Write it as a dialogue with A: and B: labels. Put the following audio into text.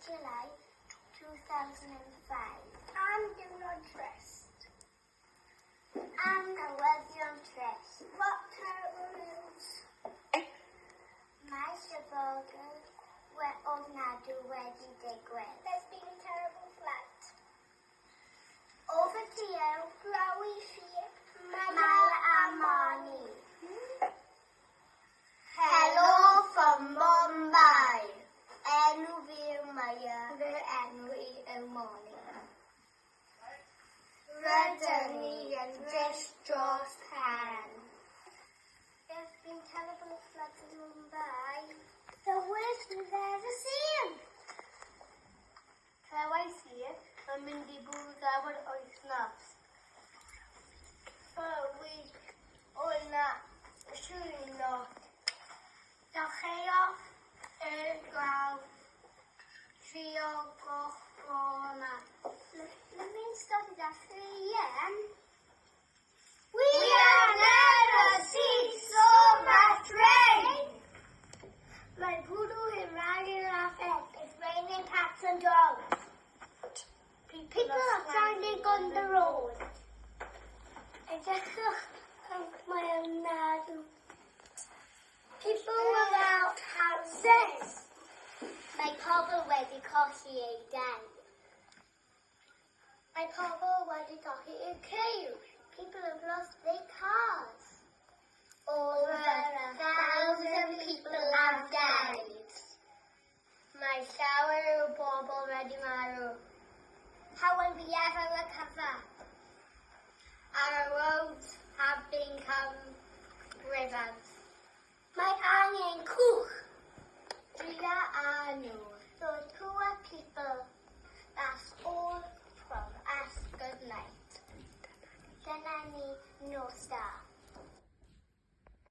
A: July 2005. I'm doing dressed. I'm the wedding dress. What terrible news? My suburban went on now to wedding decorate. There's been a terrible flood. Over to you, Chloe, Maya and Marnie. Hello from Mumbai. Anu Maya and Marnie. Rajani and just hand. There's been terrible floods in Mumbai. The worst we've ever seen. How I see it, I'm in the Bulgar ice nuts. For a week or not, surely not. The chaos is ground. Let me start it at 3 a.m. We have never seen so much rain. My poodle is riding off it. It's raining cats and dogs. People are standing on the road. I just my own nadu. People without houses. My papa went because he ate dead. My papa went because he ate killed. People have lost their cars. Over 1,000 people have died. My shower Bob already maru. How will we ever recover? Our roads have become rivers. My onion cook. Dria Anu. Those poor people. That's all from us. Good night. Then I need no star.